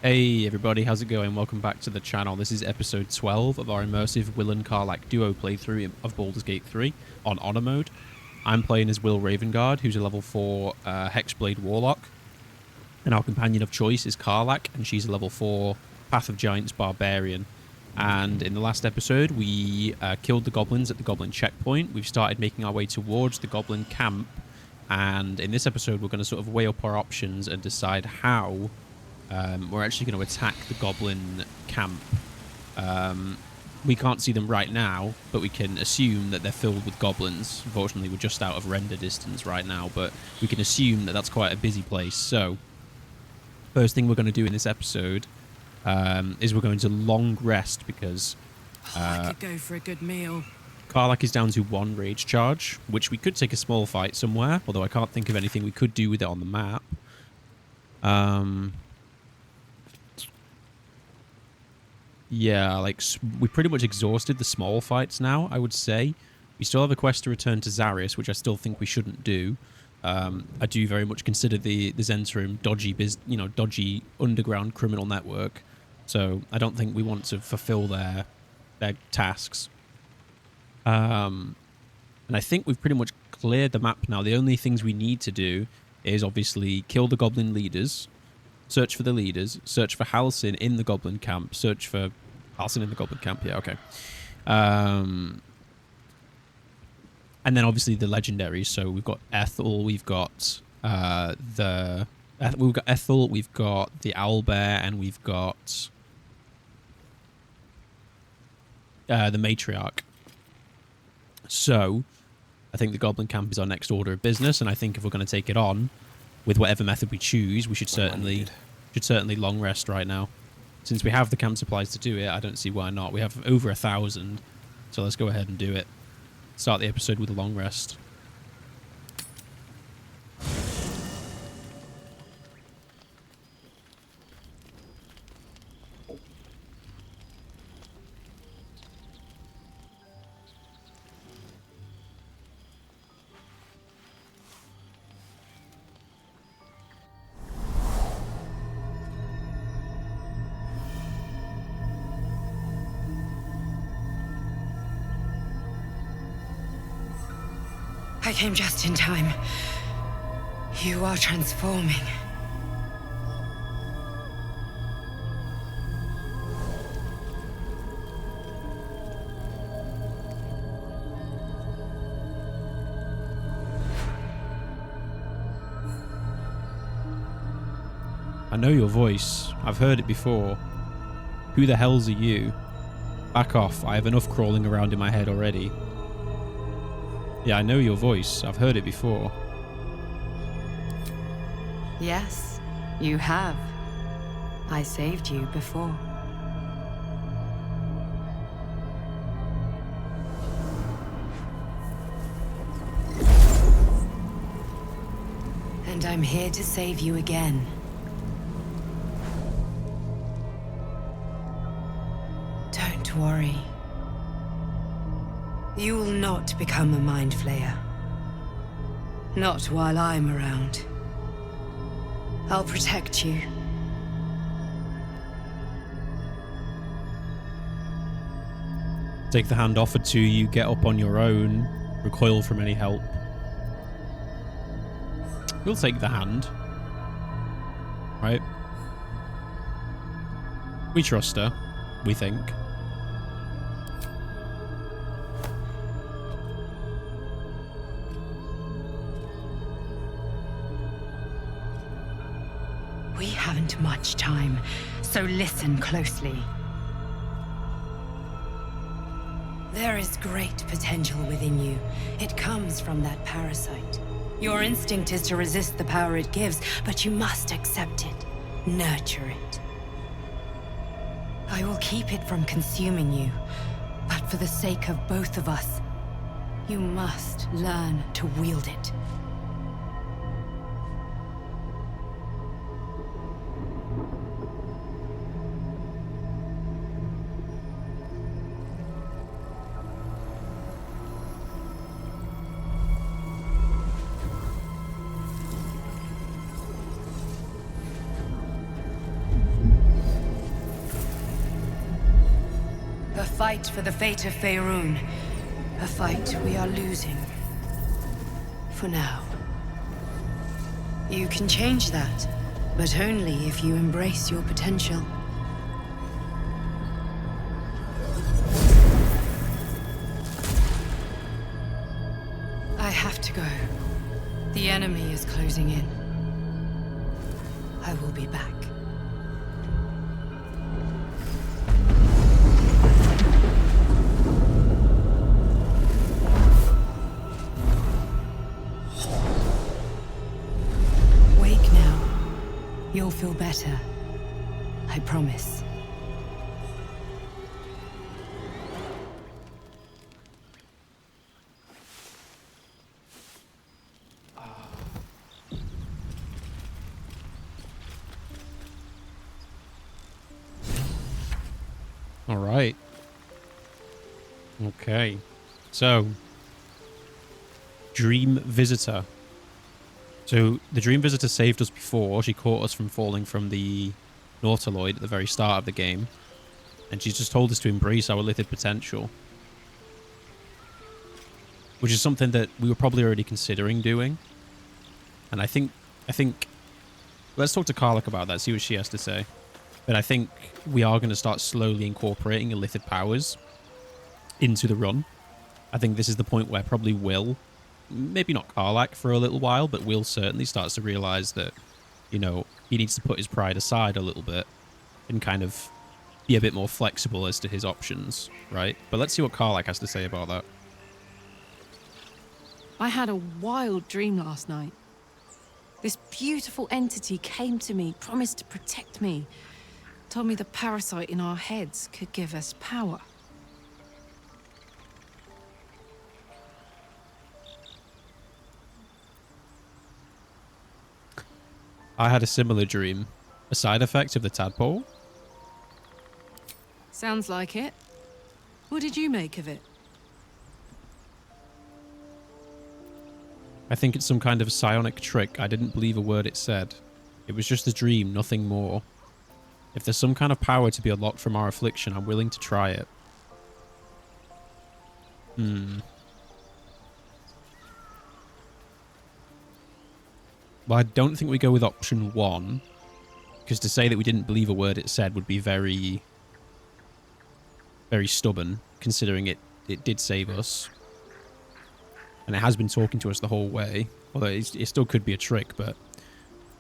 Hey everybody, how's it going? Welcome back to the channel. This is episode 12 of our immersive Wyll and Karlach duo playthrough of Baldur's Gate 3 on Honor mode. I'm playing as Wyll Ravengard, who's a level 4 Hexblade Warlock. And our companion of choice is Karlach, and she's a level 4 Path of Giants Barbarian. And in the last episode, we killed the goblins at the goblin checkpoint. We've started making our way towards the goblin camp. And in this episode, we're going to sort of weigh up our options and decide how we're actually going to attack the goblin camp. We can't see them right now, but we can assume that they're filled with goblins. Unfortunately, we're just out of render distance right now, but we can assume that that's quite a busy place. So, first thing we're going to do in this episode is we're going to long rest because I could go for a good meal. Karlach is down to 1 rage charge, which we could take a small fight somewhere, although I can't think of anything we could do with it on the map. Yeah, like, we pretty much exhausted the small fights now, I would say. We still have a quest to return to Zarius, which I still think we shouldn't do. I do very much consider the Zentrum dodgy underground criminal network. So I don't think we want to fulfill their tasks. And I think we've pretty much cleared the map now. The only things we need to do is obviously kill the goblin leaders, search for the leaders, search for Halsin in the goblin camp, search for Halsin in the goblin camp. Yeah, okay. And then obviously the legendaries. So we've got Ethel, we've got Ethel, we've got the Owlbear, and we've got the matriarch. So I think the goblin camp is our next order of business, and I think if we're going to take it on with whatever method we choose, we should certainly long rest right now. Since we have the camp supplies to do it, I don't see why not. We have over 1,000, so let's go ahead and do it. Start the episode with a long rest. I came just in time. You are transforming. I know your voice. I've heard it before. Who the hells are you? Back off. I have enough crawling around in my head already. Yeah, I know your voice. I've heard it before. Yes, you have. I saved you before. And I'm here to save you again. Don't worry. You will not become a mind flayer. Not while I'm around. I'll protect you. Take the hand offered to you, get up on your own, recoil from any help. We'll take the hand. Right? We trust her, we think. We haven't much time, so listen closely. There is great potential within you. It comes from that parasite. Your instinct is to resist the power it gives, but you must accept it, nurture it. I will keep it from consuming you, but for the sake of both of us, you must learn to wield it. fight for the fate of Faerun. A fight we are losing. For now. You can change that, but only if you embrace your potential. I have to go. The enemy is closing in. I will be back. Wake now. You'll feel better. I promise. All right. Okay. So, Dream Visitor. So, the Dream Visitor saved us before. She caught us from falling from the Nautiloid at the very start of the game. And she's just told us to embrace our Lithid potential. Which is something that we were probably already considering doing. And I think... Let's talk to Karlach about that, see what she has to say. But I think we are going to start slowly incorporating Illithid powers into the run. I think this is the point where probably Wyll, maybe not Karlach for a little while, but Wyll certainly starts to realise that, you know, he needs to put his pride aside a little bit and kind of be a bit more flexible as to his options, right? But let's see what Karlach has to say about that. I had a wild dream last night. This beautiful entity came to me, promised to protect me. Told me the parasite in our heads could give us power. I had a similar dream. A side effect of the tadpole? Sounds like it. What did you make of it? I think it's some kind of psionic trick. I didn't believe a word it said. It was just a dream, nothing more. If there's some kind of power to be unlocked from our affliction, I'm willing to try it. Well, I don't think we go with option 1. Because to say that we didn't believe a word it said would be very... very stubborn, considering it did save us. And it has been talking to us the whole way. Although it still could be a trick, but...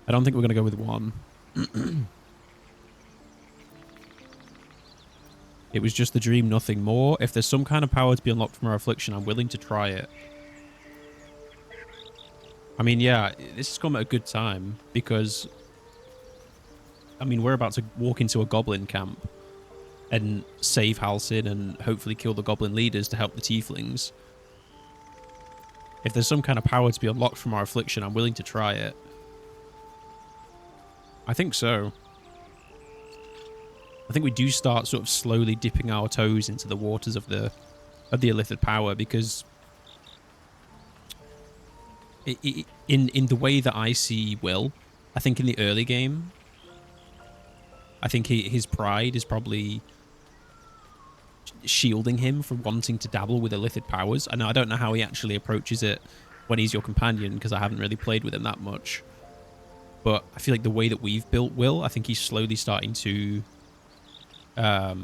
I don't think we're going to go with 1. It was just the dream, nothing more. If there's some kind of power to be unlocked from our affliction, I'm willing to try it. I mean, yeah, this has come at a good time because... I mean, we're about to walk into a goblin camp and save Halsin and hopefully kill the goblin leaders to help the tieflings. If there's some kind of power to be unlocked from our affliction, I'm willing to try it. I think so. I think we do start sort of slowly dipping our toes into the waters of the Illithid power because in the way that I see Wyll, I think in the early game, I think his pride is probably shielding him from wanting to dabble with Illithid powers. I don't know how he actually approaches it when he's your companion because I haven't really played with him that much. But I feel like the way that we've built Wyll, I think he's slowly starting to... I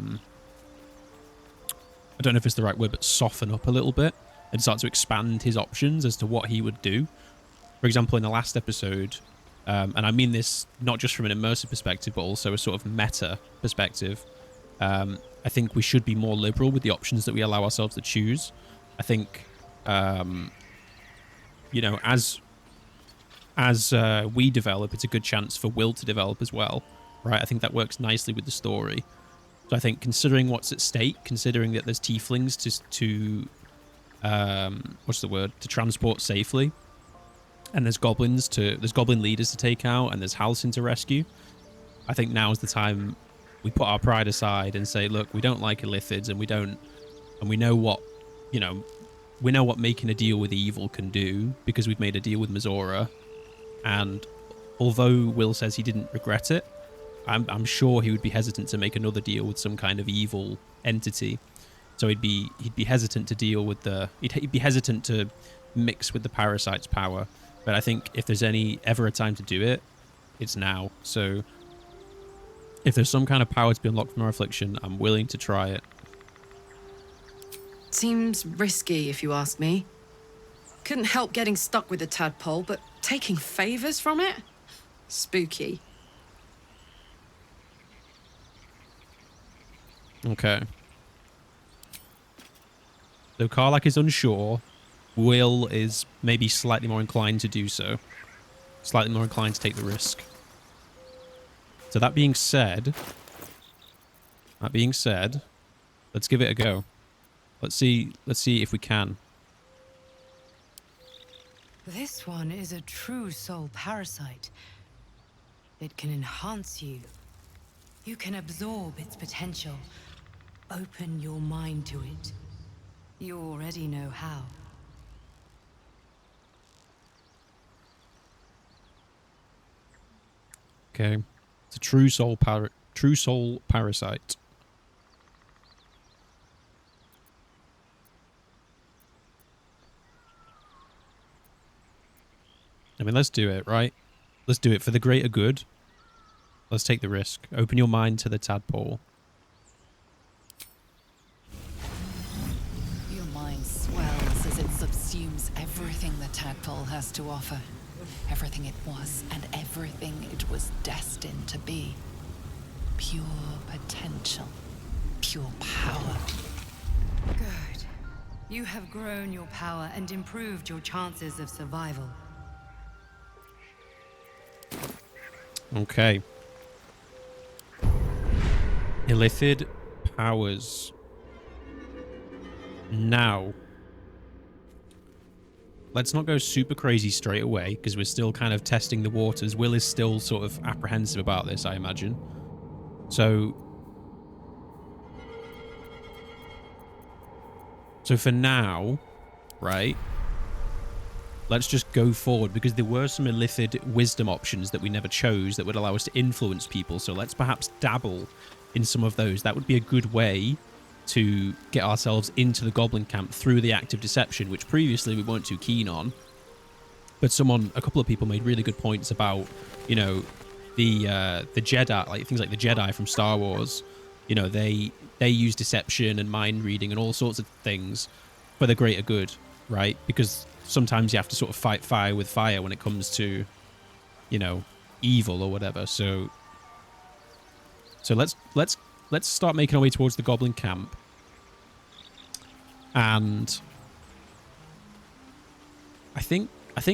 don't know if it's the right word, but soften up a little bit and start to expand his options as to what he would do. For example, in the last episode, and I mean this not just from an immersive perspective, but also a sort of meta perspective, I think we should be more liberal with the options that we allow ourselves to choose. I think, you know, as we develop, it's a good chance for Wyll to develop as well, right? I think that works nicely with the story. So I think considering what's at stake, considering that there's tieflings to transport safely, and there's goblin leaders to take out, and there's Halsin to rescue, I think now is the time we put our pride aside and say, look, we don't like Illithids, and we know what, you know, we know what making a deal with evil can do because we've made a deal with Mizora, and although Wyll says he didn't regret it, I'm sure he would be hesitant to make another deal with some kind of evil entity. So he'd be hesitant to deal with he'd be hesitant to mix with the parasite's power. But I think if there's ever a time to do it, it's now. So if there's some kind of power to be unlocked from our affliction, I'm willing to try it. Seems risky, if you ask me. Couldn't help getting stuck with the tadpole, but taking favors from it? Spooky. Okay. So Karlach is unsure. Wyll is maybe slightly more inclined to do so. Slightly more inclined to take the risk. So that being said, let's give it a go. Let's see if we can. This one is a true soul parasite. It can enhance you. You can absorb its potential. Open your mind to it. You already know how. Okay. It's a true soul parasite. I mean, let's do it, right? Let's do it for the greater good. Let's take the risk. Open your mind to the tadpole. Your mind swells as it subsumes everything the tadpole has to offer. Everything it was and everything it was destined to be. Pure potential. Pure power. Good. You have grown your power and improved your chances of survival. Okay. Illithid powers. Now, let's not go super crazy straight away, because we're still kind of testing the waters. Wyll is still sort of apprehensive about this, I imagine. So for now, right, let's just go forward, because there were some Illithid wisdom options that we never chose that would allow us to influence people. So let's perhaps dabble in some of those. That would be a good way to get ourselves into the goblin camp through the act of deception, which previously we weren't too keen on. But a couple of people made really good points about, you know, the Jedi, like things like the Jedi from Star Wars. You know, they use deception and mind reading and all sorts of things for the greater good, right? Because sometimes you have to sort of fight fire with fire when it comes to, you know, evil or whatever. So let's start making our way towards the goblin camp. And I think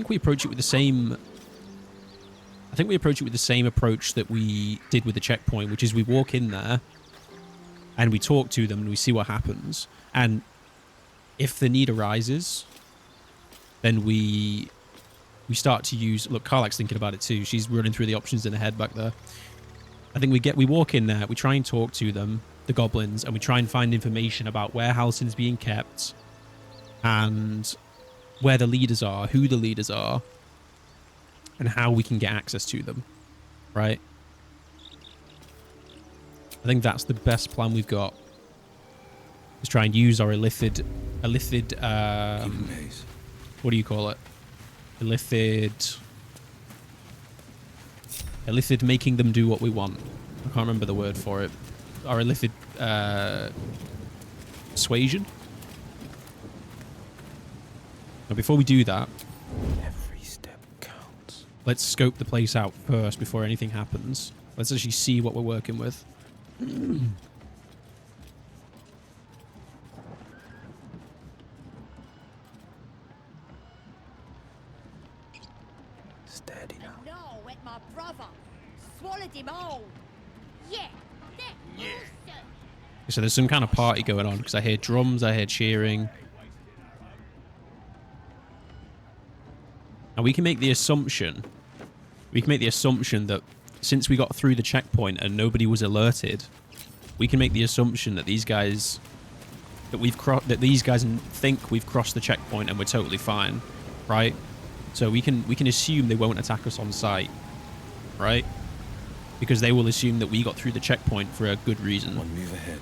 we approach it with the same approach that we did with the checkpoint, which is we walk in there and we talk to them and we see what happens. And if the need arises, then we start to use... Look, Karlach's thinking about it too. She's running through the options in her head back there. I think we walk in there, we try and talk to them, the goblins, and we try and find information about where Halsin's being kept and where the leaders are, who the leaders are, and how we can get access to them, right? I think that's the best plan we've got. Is try and use our Illithid, what do you call it? Illithid making them do what we want. I can't remember the word for it. Our Illithid persuasion. Now, before we do that, every step counts. Let's scope the place out first before anything happens. Let's actually see what we're working with. Steady now. No, with my brother. Swallowed him whole. Yeah, So there's some kind of party going on, because I hear drums, I hear cheering. And we can make the assumption that since we got through the checkpoint and nobody was alerted, we can make the assumption that these guys think we've crossed the checkpoint and we're totally fine, right? So we can assume they won't attack us on sight, right? Because they will assume that we got through the checkpoint for a good reason. One move ahead.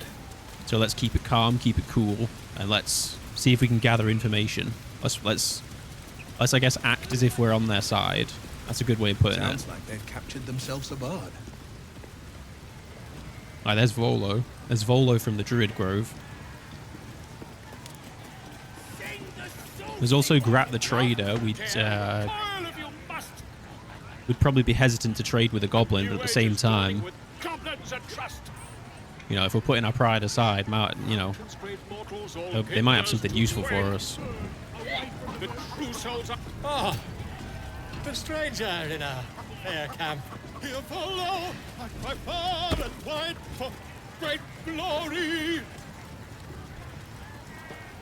So let's keep it calm, keep it cool, and let's see if we can gather information. Let's I guess act as if we're on their side. That's a good way of putting it. Sounds like they've captured themselves a bard. Right, there's Volo. There's Volo from the Druid Grove. There's also Grat the Trader. We'd probably be hesitant to trade with a goblin, but at the same time, you know, if we're putting our pride aside, you know, they might have something useful for us. Oh, the stranger in a fair camp. Here follow, by far and wide, for great glory.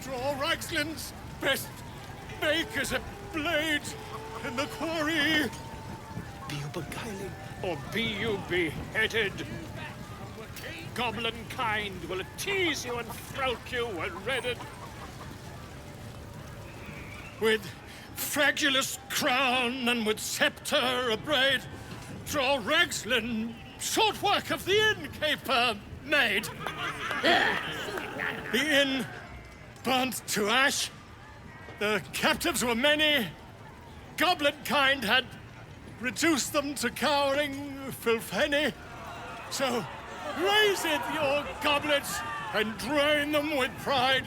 Draw Ragslin's best, make as a blade in the quarry. Be you beguiling? Or be you beheaded? Goblin kind will tease you and frowk you when redded. With fragulous crown and with sceptre abraid, draw Ragslin, short work of the innkeeper made. The inn burnt to ash, the captives were many, goblin kind had reduced them to cowering filfenny. So raise it, your goblets, and drain them with pride.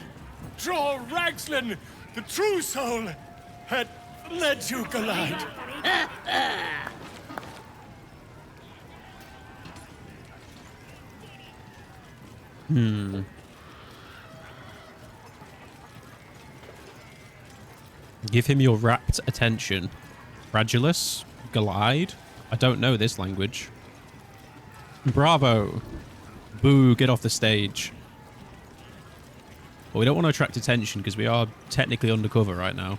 Draw Ragslin, the true soul, had led you glide. Give him your rapt attention. Radulus? Glide? I don't know this language. Bravo! Boo, get off the stage. Well, we don't want to attract attention because we are technically undercover right now.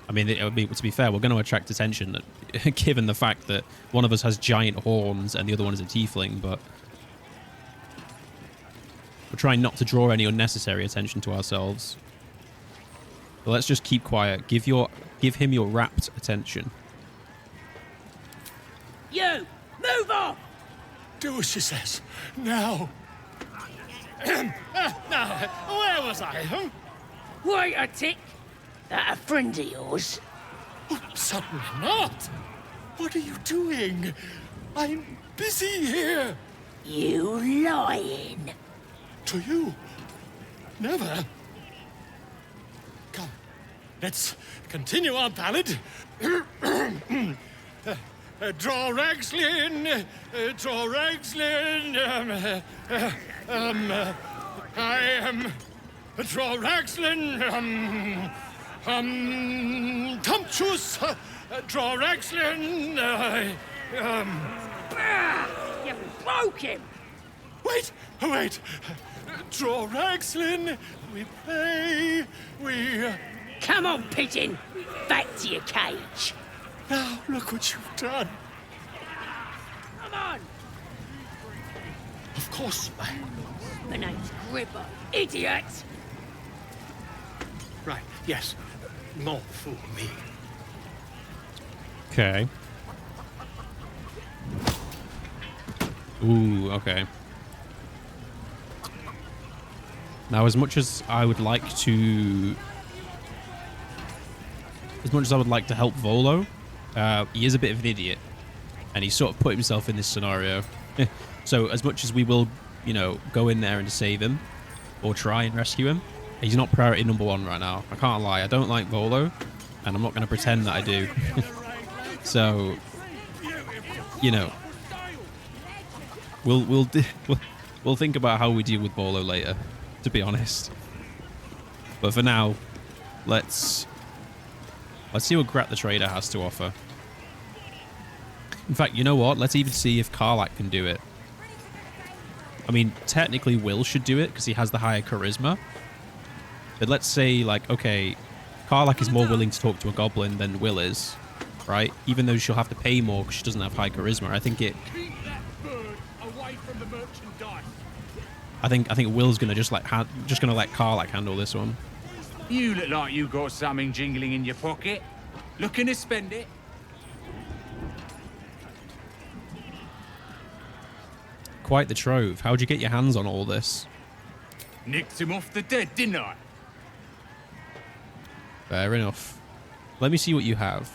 I mean, to be fair, we're going to attract attention given the fact that one of us has giant horns and the other one is a tiefling, but we're trying not to draw any unnecessary attention to ourselves. But let's just keep quiet. Give him your rapt attention. You! Move off! Do as she says. Now. Now, where was I? Huh? Wait a tick! That a friend of yours? Oh, certainly not. What are you doing? I'm busy here. You lying. To you? Never. Come, let's continue our ballad. Draw Ragslin, draw Ragslin, I am, draw Ragslin, Tumptuous, draw Ragslin, You broke him! Wait, draw Ragslin, we play, we... Come on, pigeon! Back to your cage! Now, look what you've done. Come on! Of course, My name's Gripper. Idiot! right, yes, more fool me. Okay. Ooh, okay. Now, as much as I would like to help Volo, he is a bit of an idiot, and he sort of put himself in this scenario. So as much as we will, you know, go in there and save him, or try and rescue him, he's not priority number one right now. I can't lie, I don't like Volo, and I'm not going to pretend that I do. So, you know, we'll think about how we deal with Volo later, to be honest. But for now, let's see what Grat the Trader has to offer. In fact, you know what? Let's even see if Karlach can do it. I mean, technically Wyll should do it because he has the higher charisma. But let's say, like, okay, Karlach is more willing to talk to a goblin than Wyll is, right? Even though she'll have to pay more because she doesn't have high charisma. I think Will's gonna just let Karlach handle this one. You look like you got something jingling in your pocket. Looking to spend it? Quite the trove. How'd you get your hands on all this? Nicked him off the dead, didn't I? Fair enough. Let me see what you have.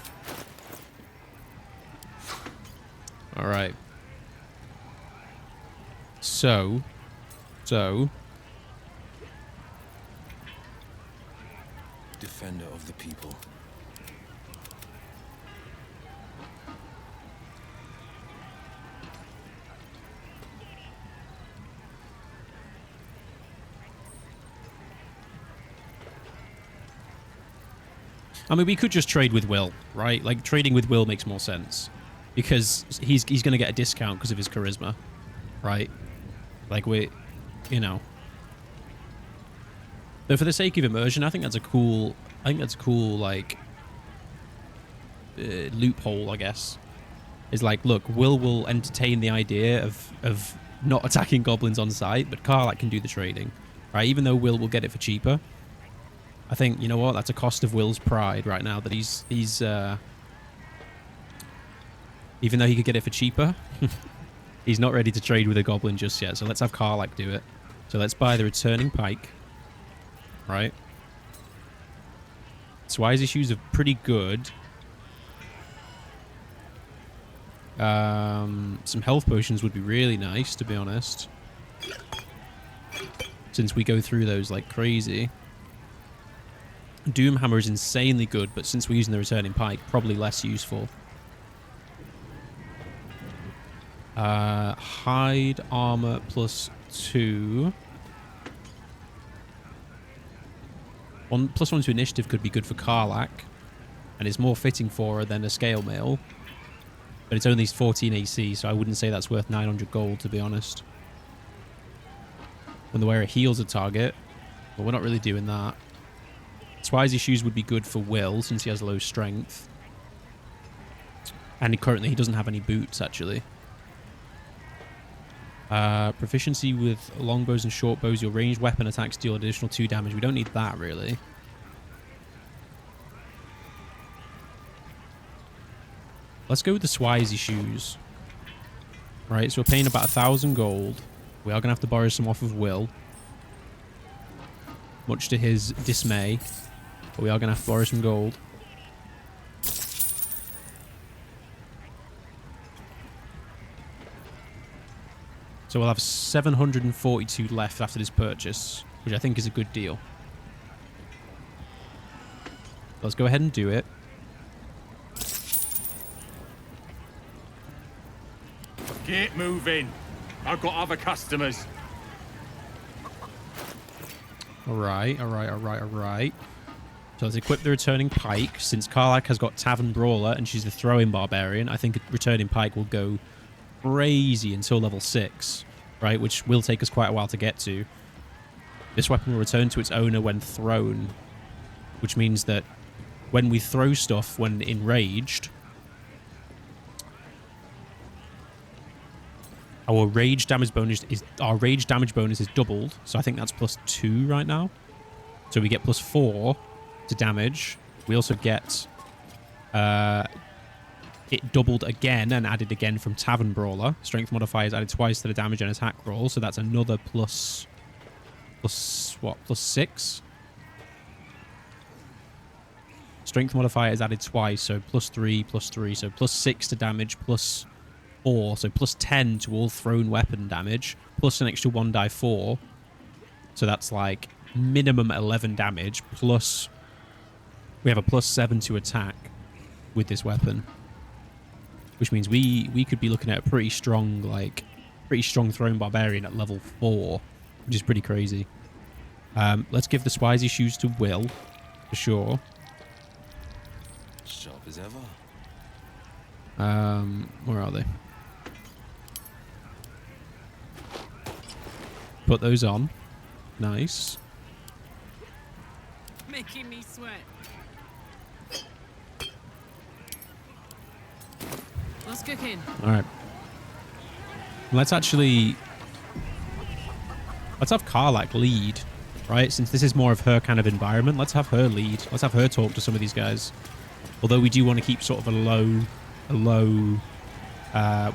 All right. So. Defender of the people. I mean, we could just trade with Wyll, right? Like, trading with Wyll makes more sense. Because he's going to get a discount because of his charisma, right? Like, you know. Though for the sake of immersion, I think that's a cool, like, loophole, I guess. Is like, look, Wyll will entertain the idea of not attacking goblins on sight, but Karlach can do the trading, right? Even though Wyll will get it for cheaper. I think, you know what, that's a cost of Wyll's pride right now, that he's even though he could get it for cheaper, he's not ready to trade with a goblin just yet. So let's have Karlach do it. So let's buy the returning pike, right? Swizy shoes are pretty good. Some health potions would be really nice, to be honest, since we go through those like crazy. Doomhammer is insanely good, but since we're using the returning pike, probably less useful. Hide armor +2. +1 to initiative could be good for Karlach, and it's more fitting for her than a scale mail. But it's only 14 AC, so I wouldn't say that's worth 900 gold, to be honest. When the wearer heals a target, but we're not really doing that. Swizy shoes would be good for Wyll, since he has low strength. And currently he doesn't have any boots, actually. Proficiency with longbows and short bows. Your ranged weapon attacks deal additional 2 damage. We don't need that, really. Let's go with the Swizy shoes. Right, so we're paying about 1,000 gold. We are going to have to borrow some off of Wyll, much to his dismay. But we are going to have to borrow some gold. So we'll have 742 left after this purchase, which I think is a good deal. Let's go ahead and do it. Get moving. I've got other customers. All right. So let's equip the returning pike. Since Karlach has got Tavern Brawler and she's the throwing barbarian, I think returning pike will go crazy until level 6, right? Which will take us quite a while to get to. This weapon will return to its owner when thrown, which means that when we throw stuff when enraged, our rage damage bonus is doubled. So I think that's +2 right now. So we get +4 to damage. We also get it doubled again and added again from Tavern Brawler. Strength modifier is added twice to the damage and attack roll, so that's another +6. Strength modifier is added twice, so +3, so +6 to damage, +4, so +10 to all thrown weapon damage, plus an extra 1 die 4. So that's like minimum 11 damage, plus we have a +7 to attack with this weapon, which means we could be looking at a pretty strong thrown barbarian at level 4, which is pretty crazy. Let's give the Swizy shoes to Wyll for sure. Sharp as ever. Where are they? Put those on. Nice. Making me sweat. What's cooking? All right. Let's have Karlach lead, right? Since this is more of her kind of environment, let's have her lead. Let's have her talk to some of these guys. Although we do want to keep sort of a low, we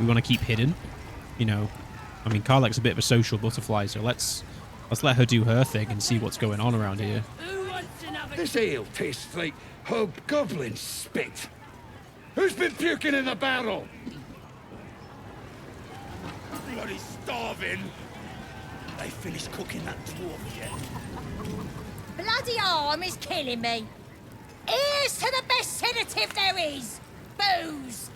want to keep hidden, you know. I mean, Karlach's a bit of a social butterfly, so let's Let's let her do her thing and see what's going on around here. This ale tastes like hobgoblin spit. Who's been puking in the barrel? Bloody starving. They finished cooking that dwarf yet? Bloody arm is killing me. Here's to the best sedative there is. Booze.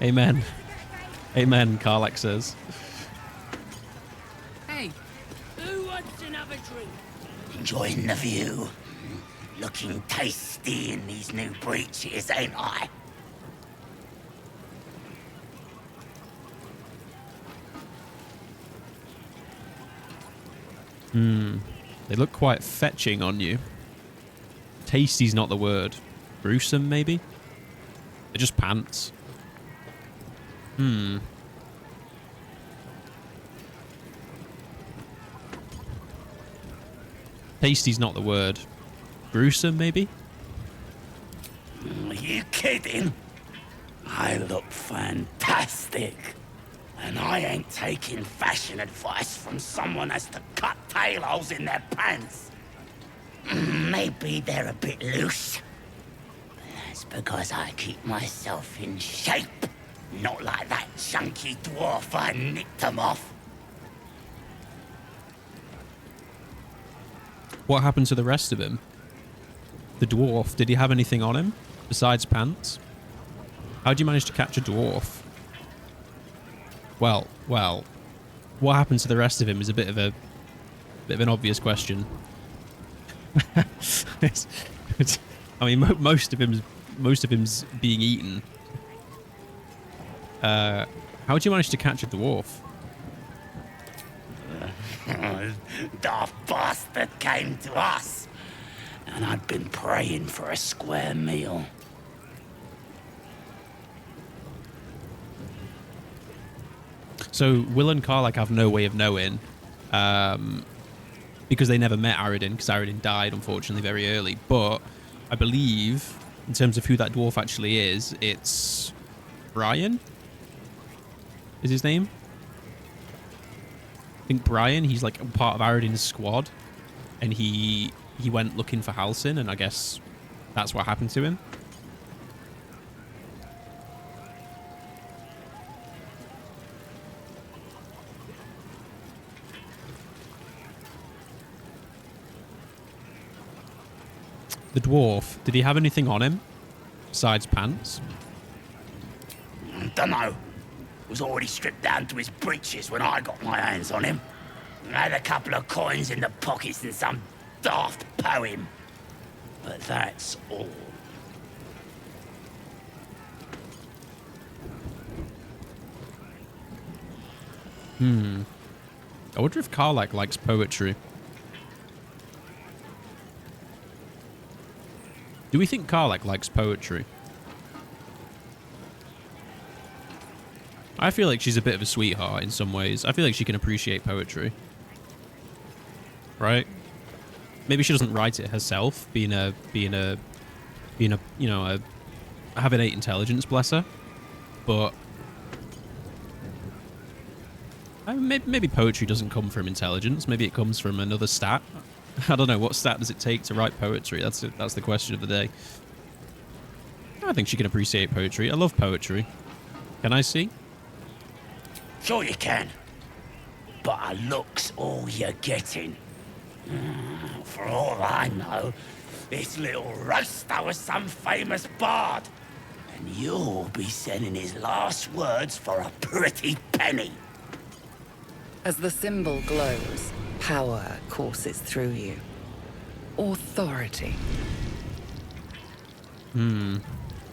Amen. Amen, Karlach says. Hey, Who wants another drink? Enjoying the view. Looking tasty in these new breeches, ain't I? They look quite fetching on you. Tasty's not the word. Gruesome, maybe? They're just pants. Tasty's not the word. Gruesome, maybe? Are you kidding? I look fantastic. And I ain't taking fashion advice from someone that's to cut tail holes in their pants. Maybe they're a bit loose. That's because I keep myself in shape. Not like that chunky dwarf I nicked them off. What happened to the rest of him? The dwarf, did he have anything on him besides pants? How'd you manage to catch a dwarf? Well, what happened to the rest of him is a bit of an obvious question. I mean, most of him's being eaten. How'd you manage to catch a dwarf? Daft bastard came to us, and I'd been praying for a square meal. So Wyll and Karlach have no way of knowing, because they never met Aradin, because Aradin died, unfortunately, very early. But I believe, in terms of who that dwarf actually is, it's Brian? Is his name? I think Brian, he's like part of Aradin's squad, and he went looking for Halsin, and I guess that's what happened to him. The dwarf, did he have anything on him besides pants? Dunno. Was already stripped down to his breeches when I got my hands on him. Had a couple of coins in the pockets and some daft poem. But that's all. I wonder if Karlach likes poetry. Do we think Karlach likes poetry? I feel like she's a bit of a sweetheart in some ways. I feel like she can appreciate poetry. Right? Maybe she doesn't write it herself, being a have innate intelligence, bless her. But maybe poetry doesn't come from intelligence. Maybe it comes from another stat. I don't know. What stat does it take to write poetry? That's the question of the day. I think she can appreciate poetry. I love poetry. Can I see? Sure you can. But a look's all you're getting. For all I know, this little roaster was some famous bard. And you'll be sending his last words for a pretty penny. As the symbol glows, power courses through you. Authority.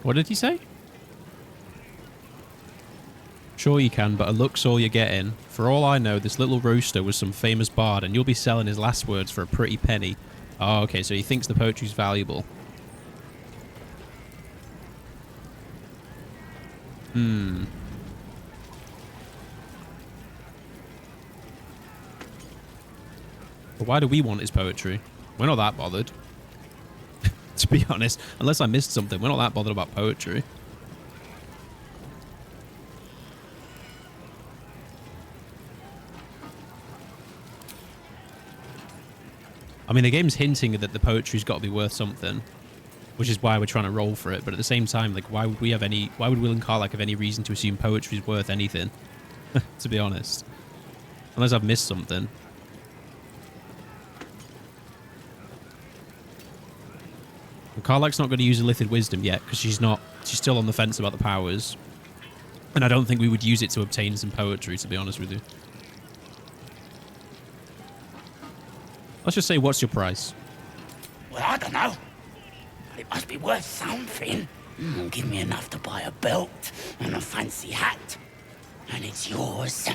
What did he say? Sure you can, but a look's all you're getting. For all I know, this little roaster was some famous bard, and you'll be selling his last words for a pretty penny. Oh, okay, so he thinks the poetry's valuable. But why do we want his poetry? We're not that bothered. To be honest, unless I missed something, we're not that bothered about poetry. I mean, the game's hinting that the poetry's got to be worth something, which is why we're trying to roll for it. But at the same time, like, why would Wyll and Karlach have any reason to assume poetry's worth anything? To be honest. Unless I've missed something. And Karlach's not going to use Illithid Wisdom yet, because she's still on the fence about the powers. And I don't think we would use it to obtain some poetry, to be honest with you. Let's just say, what's your price? Well, I don't know. But it must be worth something. Give me enough to buy a belt and a fancy hat. And it's yours.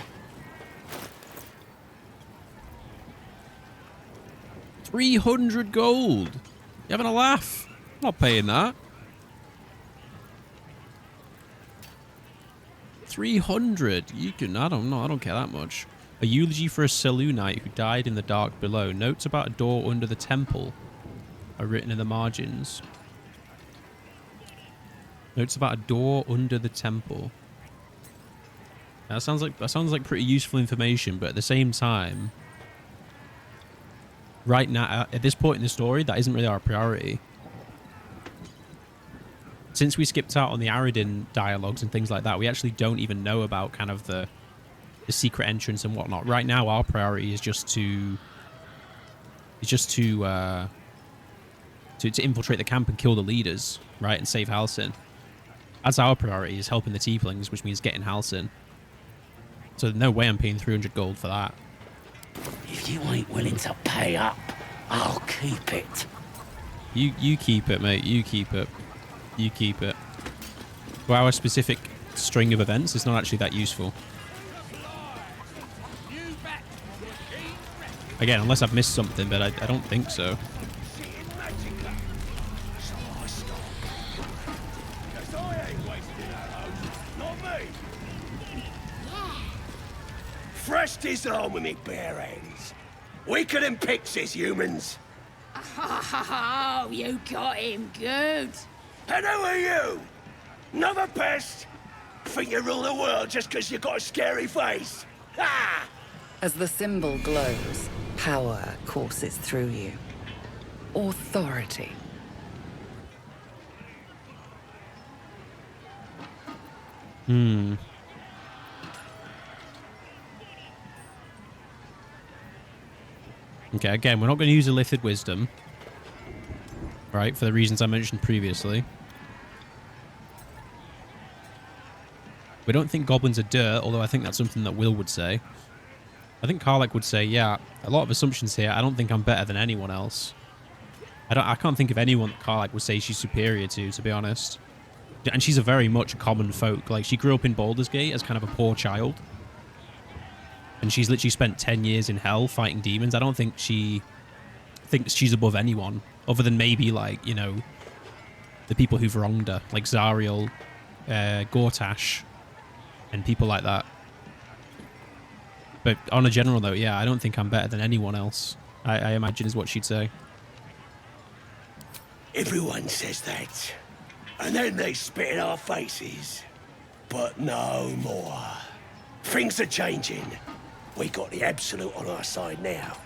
300 gold. You having a laugh? I'm not paying that. 300. You can. I don't care that much. A eulogy for a Selûnite who died in the dark below. Notes about a door under the temple are written in the margins. Notes about a door under the temple. That sounds like pretty useful information, but at the same time, right now, at this point in the story, that isn't really our priority. Since we skipped out on the Aradin dialogues and things like that, we actually don't even know about kind of the secret entrance and whatnot. Right now, our priority is just to infiltrate the camp and kill the leaders, right, and save Halsin. That's our priority, is helping the Tieflings, which means getting Halsin. So no way I'm paying 300 gold for that. If you ain't willing to pay up, I'll keep it. You keep it, mate. You keep it. You keep it. For our specific string of events, it's not actually that useful. Again, unless I've missed something, but I don't think so. Fresh disarm with me bare hands. Weaker than pixies, humans. Oh, you got him good. And who are you? Another pest? Think you rule the world just because you got a scary face? Ah! As the symbol glows, power courses through you. Authority. Okay, again, we're not going to use Illithid Wisdom. Right, for the reasons I mentioned previously. We don't think goblins are dirt, although I think that's something that Wyll would say. I think Karlach would say, yeah, a lot of assumptions here. I don't think I'm better than anyone else. I can't think of anyone that Karlach would say she's superior to be honest. And she's a very much common folk. Like, she grew up in Baldur's Gate as kind of a poor child. And she's literally spent 10 years in hell fighting demons. I don't think she thinks she's above anyone, other than maybe, like, you know, the people who've wronged her, like Zariel, Gortash, and people like that. But on a general note, yeah, I don't think I'm better than anyone else, I imagine is what she'd say. Everyone says that. And then they spit in our faces. But no more. Things are changing. We got the Absolute on our side now.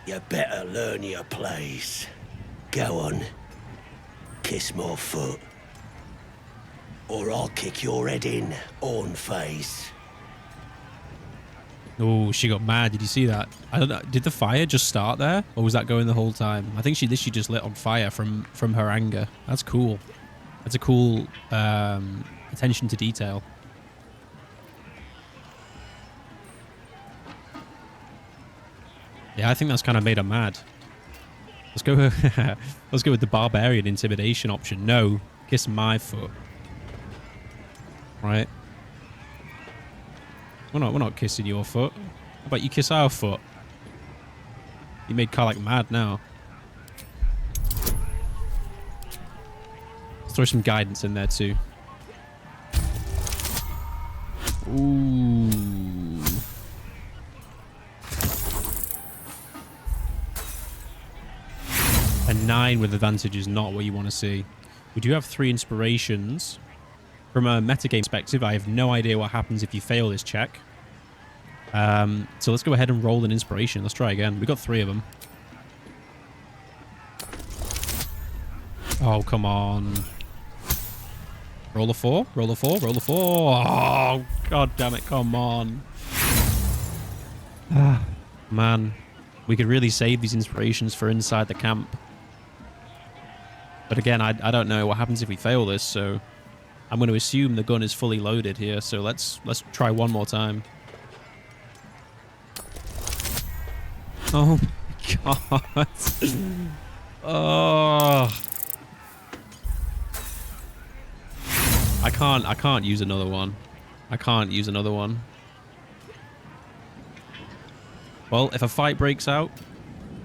You better learn your place. Go on. Kiss my foot. Or I'll kick your head in, on face. Oh, she got mad. Did you see that? I don't know. Did the fire just start there? Or was that going the whole time? I think she literally just lit on fire from her anger. That's cool. That's a cool attention to detail. Yeah, I think that's kind of made her mad. Let's go with the barbarian intimidation option. No, kiss my foot. Right? We're not kissing your foot. How about you kiss our foot? You made Karlach mad now. Let's throw some guidance in there too. Ooh. A 9 with advantage is not what you want to see. We do have 3 inspirations. From a metagame perspective, I have no idea what happens if you fail this check. So let's go ahead and roll an inspiration. Let's try again. We got 3 of them. Oh, come on. Roll a 4. Roll a 4. Roll a 4. Oh, god damn it. Come on. Ah, man. We could really save these inspirations for inside the camp. But again, I don't know what happens if we fail this, so I'm going to assume the gun is fully loaded here. So let's try one more time. Oh my god. Oh. I can't use another one. I can't use another one. Well, if a fight breaks out,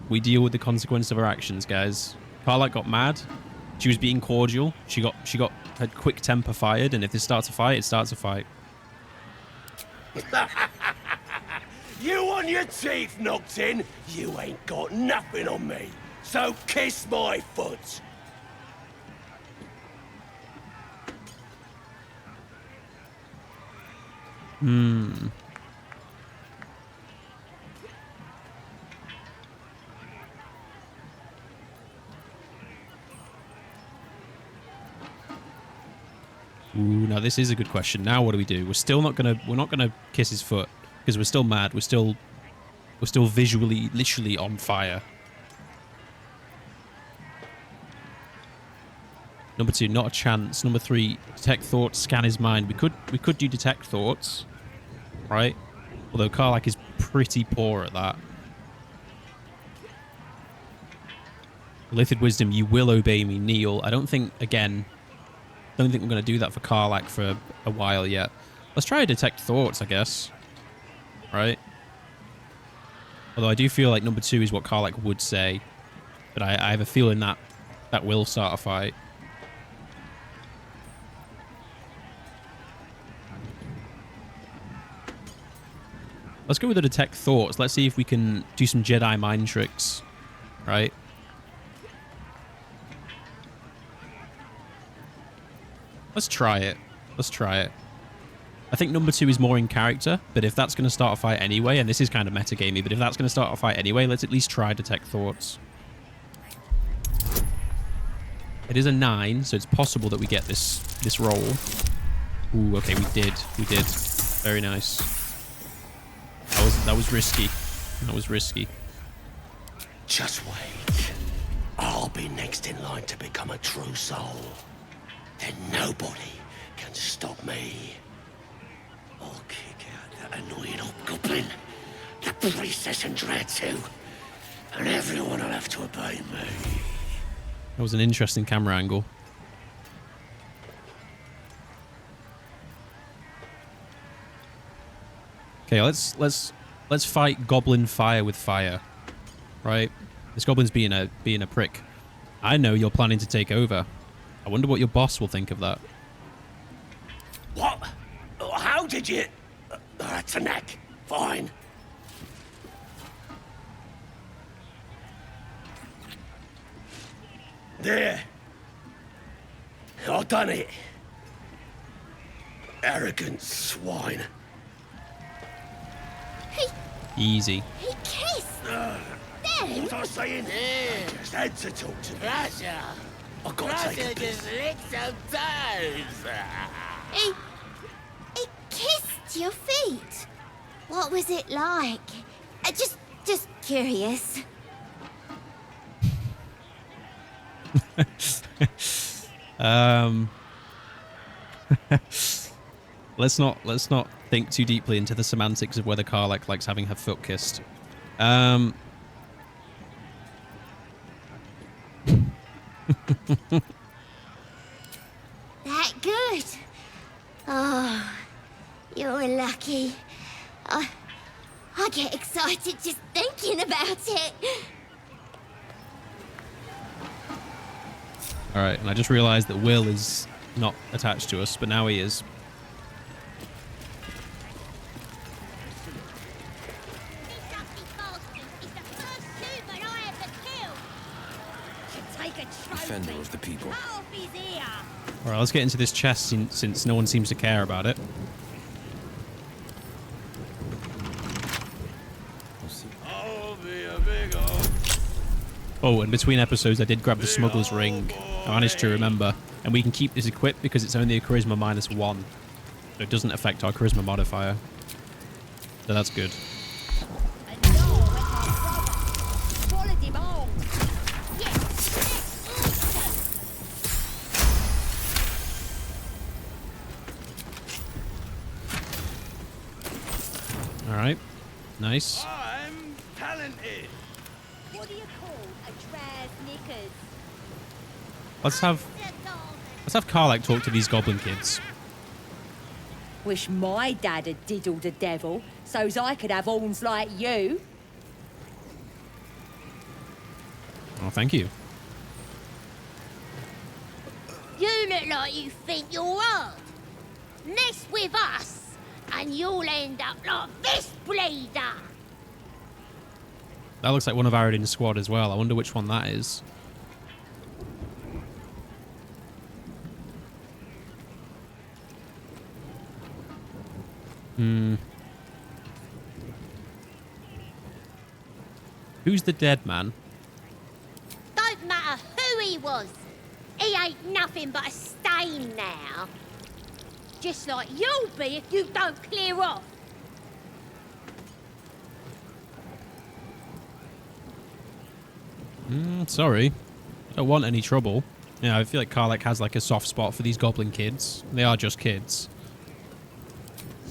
we deal with the consequence of our actions, guys. Karlach got mad. She was being cordial. She got her quick temper fired, and if this starts a fight, it starts a fight. You want your teeth knocked in? You ain't got nothing on me. So kiss my foot. Ooh, now this is a good question. Now what do we do? We're not gonna kiss his foot because we're still mad. We're still visually, literally on fire. Number 2, not a chance. Number 3, detect thoughts, scan his mind. We could do detect thoughts, right? Although Karlach is pretty poor at that. Lithid wisdom, you will obey me, kneel. I don't think we're going to do that for Karlach for a while yet. Let's try to detect thoughts, I guess. Right? Although I do feel like number 2 is what Karlach would say. But I have a feeling that will start a fight. Let's go with the detect thoughts. Let's see if we can do some Jedi mind tricks. Right? Let's try it. Let's try it. I think number 2 is more in character, but if that's going to start a fight anyway, and this is kind of metagamey, but if that's going to start a fight anyway, let's at least try detect thoughts. It is a 9, so it's possible that we get this roll. Ooh, okay, we did. We did. Very nice. That was risky. That was risky. Just wait. I'll be next in line to become a true soul. Then nobody can stop me. I'll kick out that annoying old goblin, the priestess and dread too, and everyone will have to obey me. That was an interesting camera angle. Okay, let's fight goblin fire with fire. Right? This goblin's being a prick. I know you're planning to take over. I wonder what your boss will think of that. What? How did you... That's a knack. Fine. There. I've done it. Arrogant swine. Easy. He kissed. What was I saying? Just had to talk to me. Russia. I gotta take a piss. just licked some toes. He kissed your feet. What was it like? Just curious. Let's not think too deeply into the semantics of whether Karlach likes having her foot kissed. That good? Oh, you're lucky. I get excited just thinking about it. Alright, and I just realized that Wyll is not attached to us, but now he is. Defender of the people. Alright, let's get into this chest since no one seems to care about it. Oh, and between episodes, I did grab the smuggler's ring. I managed to remember. And we can keep this equipped because it's only a charisma -1. So it doesn't affect our charisma modifier. So that's good. Alright. Nice. I'm talented. What do you call a dress knickers? Let's have Karlach talk to these goblin kids. Wish my dad had diddled the devil, so's I could have horns like you. Oh, thank you. You look like you think you're hard. Mess with us, and you'll end up like this bleeder. That looks like one of Aradin's squad as well. I wonder which one that is. Who's the dead man? Don't matter who he was. He ain't nothing but a stain now. Just like you'll be if you don't clear off. Sorry. I don't want any trouble. Yeah, I feel like Karlach has like a soft spot for these goblin kids. They are just kids.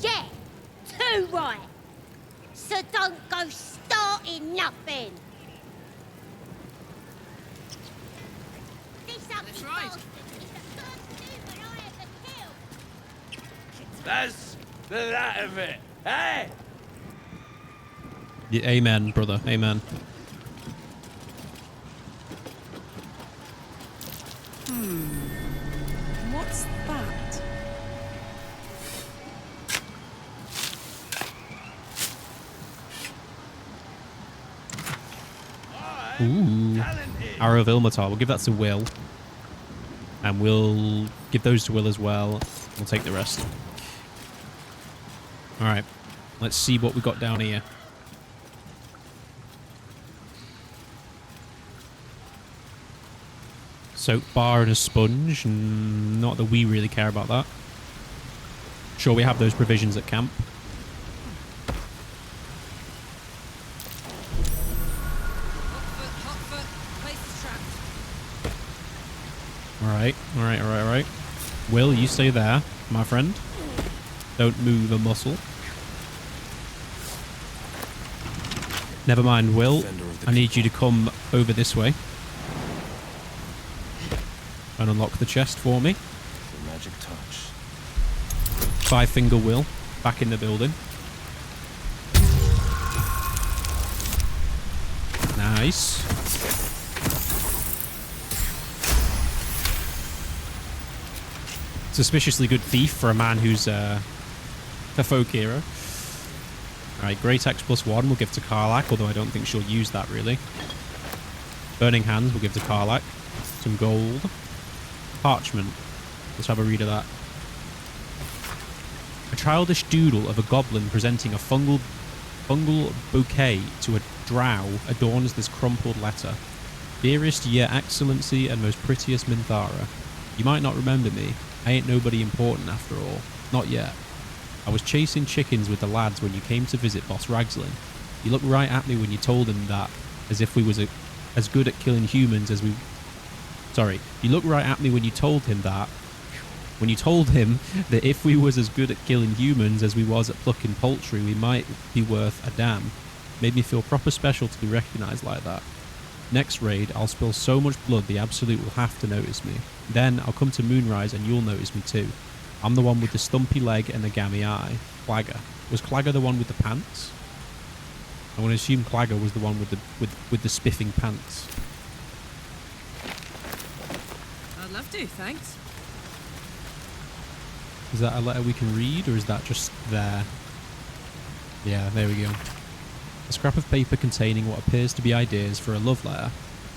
Yeah, too right. So don't go starting nothing. That's right. That's the that of it. Hey! Yeah, amen, brother. Amen. What's that? Ooh. Arrow of Ilmatar. We'll give that to Wyll. And we'll give those to Wyll as well. We'll take the rest. Alright. Let's see what we got down here. Soap bar and a sponge. Not that we really care about that. Sure, we have those provisions at camp. Alright. Wyll, you stay there, my friend. Don't move a muscle. Never mind, Wyll. I need you to come over this way. And unlock the chest for me. The magic touch. 5-finger Wyll. Back in the building. Nice. Suspiciously good thief for a man who's a folk hero. Alright, Great Axe +1 we'll give to Karlach, although I don't think she'll use that really. Burning Hands we'll give to Karlach. Some gold. Parchment. Let's have a read of that. A childish doodle of a goblin presenting a fungal bouquet to a drow adorns this crumpled letter. Dearest Your Excellency and most prettiest Minthara, you might not remember me. I ain't nobody important after all. Not yet. I was chasing chickens with the lads when you came to visit Boss Ragslin. You looked right at me when you told him that, as if we was as good at killing humans as we... Sorry. You looked right at me when you told him that... When you told him that if we was as good at killing humans as we was at plucking poultry, we might be worth a damn. Made me feel proper special to be recognised like that. Next raid, I'll spill so much blood the Absolute will have to notice me. Then I'll come to Moonrise and you'll notice me too. I'm the one with the stumpy leg and the gammy eye. Clagger. Was Clagger the one with the pants? I want to assume Clagger was the one with the spiffing pants. I'd love to, thanks. Is that a letter we can read, or is that just there? Yeah, there we go. A scrap of paper containing what appears to be ideas for a love letter.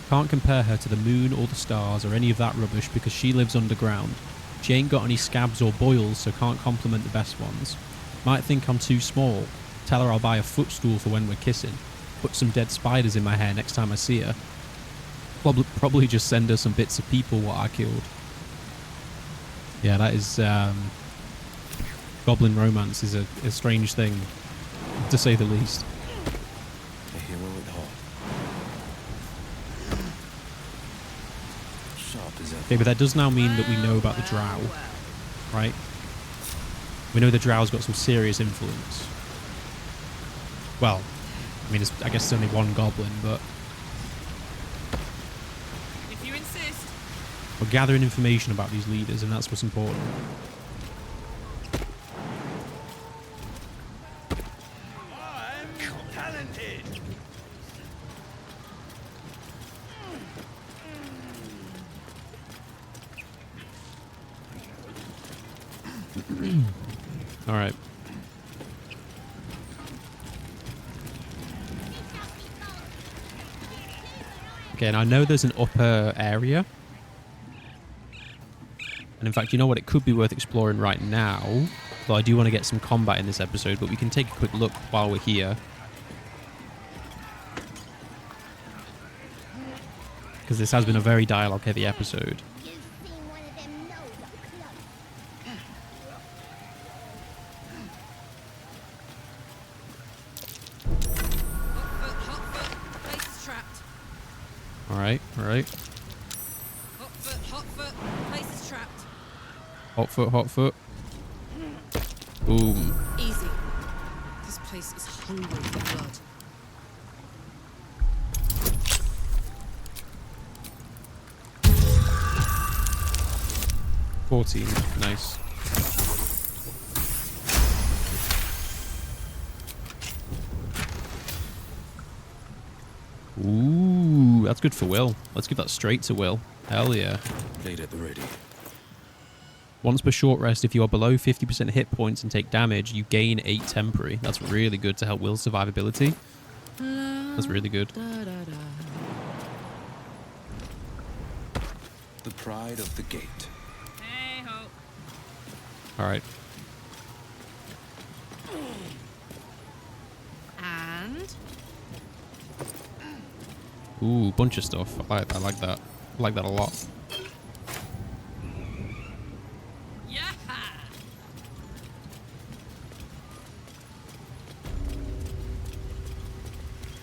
Can't compare her to the moon or the stars or any of that rubbish because she lives underground. She ain't got any scabs or boils, so can't compliment the best ones. Might think I'm too small. Tell her I'll buy a footstool for when we're kissing. put some dead spiders in my hair next time I see her. Probably just send her some bits of people what I killed. Yeah, that is... Goblin romance is a strange thing, to say the least. A hero at heart. Sharp as ever. Okay, but that does now mean that we know about the drow, right? We know the drow's got some serious influence. Well, I mean, I guess it's only one goblin, but... If you insist. We're gathering information about these leaders, and that's what's important. I'm talented. All right. Okay, and I know there's an upper area. And in fact, you know what? It could be worth exploring right now. Though I do want to get some combat in this episode, but we can take a quick look while we're here. Because this has been a very dialogue-heavy episode. Alright, alright. Hot foot, place is trapped. Hot foot, hot foot. Boom. Easy. This place is hungry for blood. Nice. Ooh, that's good for Wyll. Let's give that straight to Wyll. Hell yeah. Blade at the ready. Once per short rest, if you are below 50% hit points and take damage, you gain 8 temporary. That's really good to help Wyll's survivability. That's really good. The pride of the gate. Hey ho. Alright. And Ooh, bunch of stuff. I like that. I like that a lot. yeah.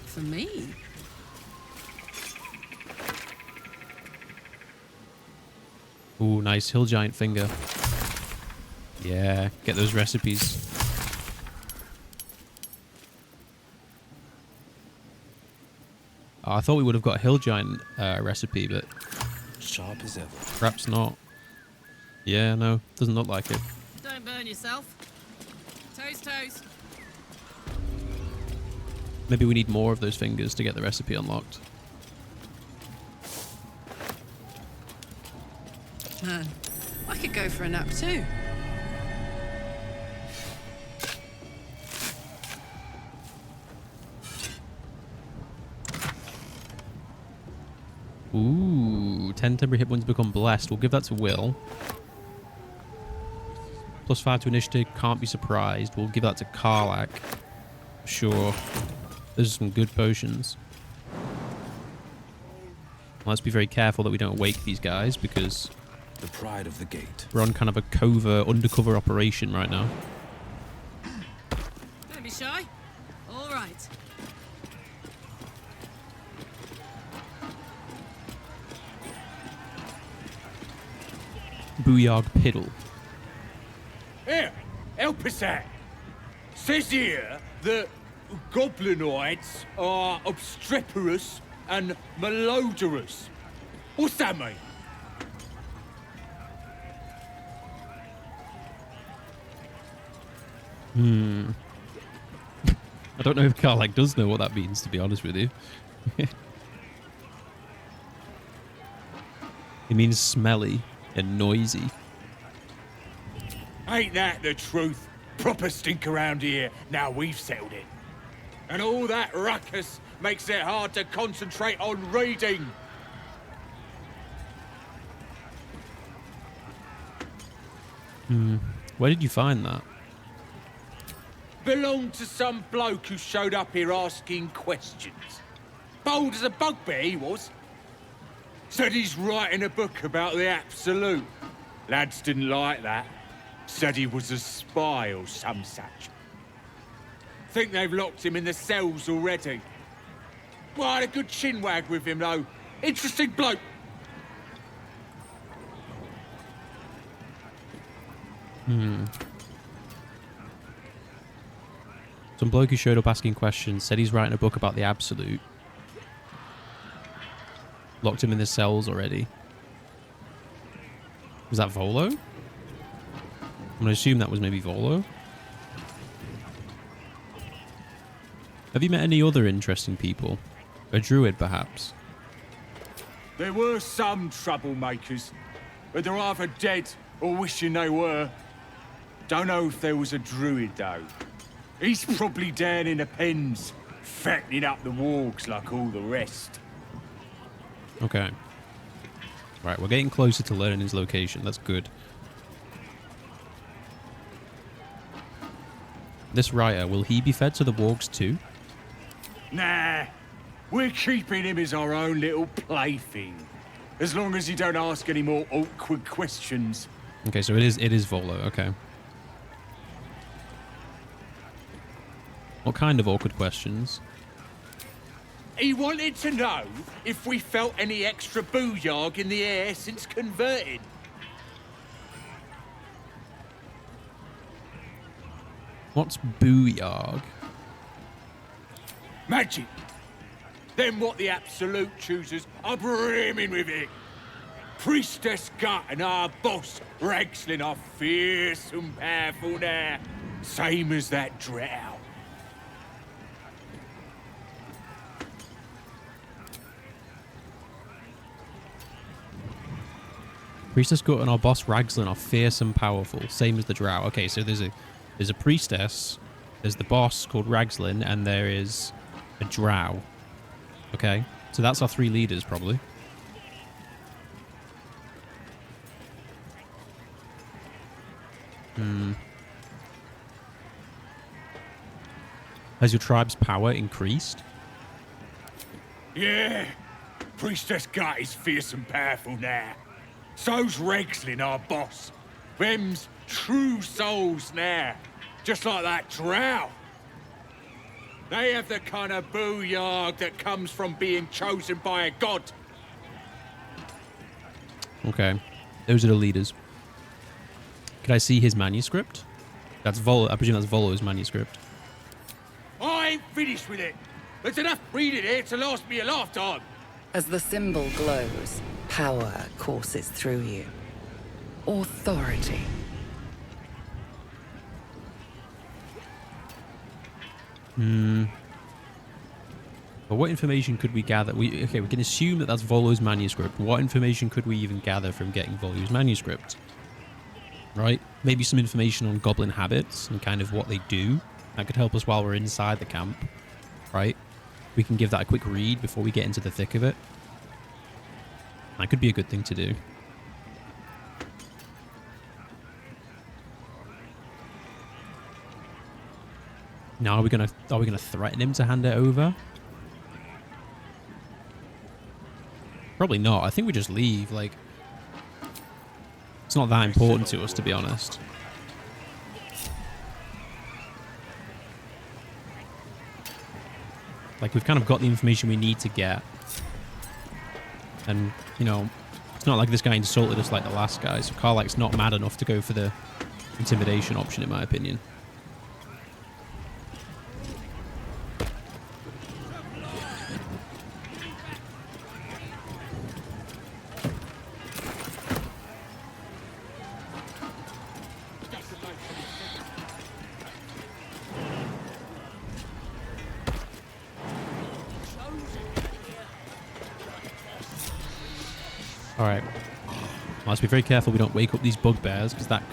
For me. Ooh, nice hill giant finger. Yeah, get those recipes. Oh, I thought we would have got a hill giant recipe, but Sharp as ever. perhaps not. Yeah, no, doesn't look like it. Don't burn yourself. Toast, toast. Maybe we need more of those fingers to get the recipe unlocked. Man, I could go for a nap too. Ooh, 10 temporary hit points become blessed. We'll give that to Wyll. +5 to initiative, can't be surprised. We'll give that to Karlach. Sure. Those are some good potions. Let's be very careful that we don't wake these guys because The pride of the gate. we're on kind of a covert, undercover operation right now. Don't be shy. All right. Booyarg Piddle. Here, help us out. Says here that goblinoids are obstreperous and malodorous. What's that mean? I don't know if Karlach does know what that means, to be honest with you. It means smelly and noisy. Ain't that the truth? Proper stink around here, now we've settled it. And all that ruckus makes it hard to concentrate on reading. Where did you find that? Belonged to some bloke who showed up here asking questions. Bold as a bugbear, he was. Said he's writing a book about the Absolute. Lads didn't like that. Said he was a spy or some such. Think they've locked him in the cells already. Well, I had a good chinwag with him, though. Interesting bloke. Some bloke who showed up asking questions, said he's writing a book about the Absolute. Locked him in the cells already. Was that Volo? I'm gonna assume that was maybe Volo. Have you met any other interesting people? A druid, perhaps? There were some troublemakers, but they're either dead or wishing they were. Don't know if there was a druid, though. He's probably down in the pens, fattening up the wargs like all the rest. Okay. Right, we're getting closer to learning his location. That's good. This writer, will he be fed to the wargs too? Nah, we're keeping him as our own little plaything. As long as he don't ask any more awkward questions. Okay, so it is Volo, okay. What kind of awkward questions? He wanted to know if we felt any extra booyarg in the air since converting. What's booyarg? Magic. Then what the Absolute choosers are brimming with it. Priestess Gut and our boss, Ragslin, are fierce and powerful now. Same as that drow. Priestess Gut and our boss Ragslin are fierce and powerful, same as the drow. Okay, so there's a priestess, there's the boss called Ragslin, and there is a drow. Okay, so that's our three leaders, probably. Has your tribe's power increased? Yeah, Priestess Gut is fierce and powerful now. So's Ragslin, our boss. Them's true souls now, just like that drow. They have the kind of booyarg that comes from being chosen by a god. Okay, those are the leaders. Could I see his manuscript? That's Volo. I presume that's Volo's manuscript. I ain't finished with it. There's enough reading here to last me a lifetime. As the symbol glows, power courses through you. Authority. But what information could we gather? We can assume that that's Volo's manuscript. What information could we even gather from getting Volo's manuscript? Right? Maybe some information on goblin habits and kind of what they do. That could help us while we're inside the camp. Right? We can give that a quick read before we get into the thick of it. That could be a good thing to do. Now, are we gonna threaten him to hand it over? Probably not. I think we just leave. Like, it's not that important to us, to be honest. Like, we've kind of got the information we need to get. And, you know, it's not like this guy insulted us like the last guy, so Karlach's not mad enough to go for the intimidation option, in my opinion. Alright. Let's be very careful we don't wake up these bugbears, because that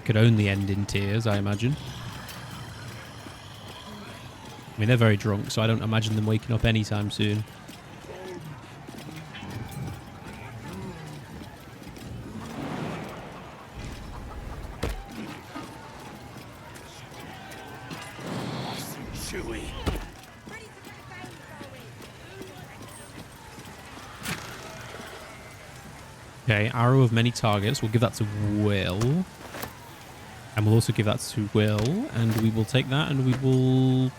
could only end in tears, I imagine. I mean, they're very drunk, so I don't imagine them waking up anytime soon. chewy. Okay, arrow of many targets. We'll give that to Wyll. And we'll also give that to Wyll. And we will take that and we will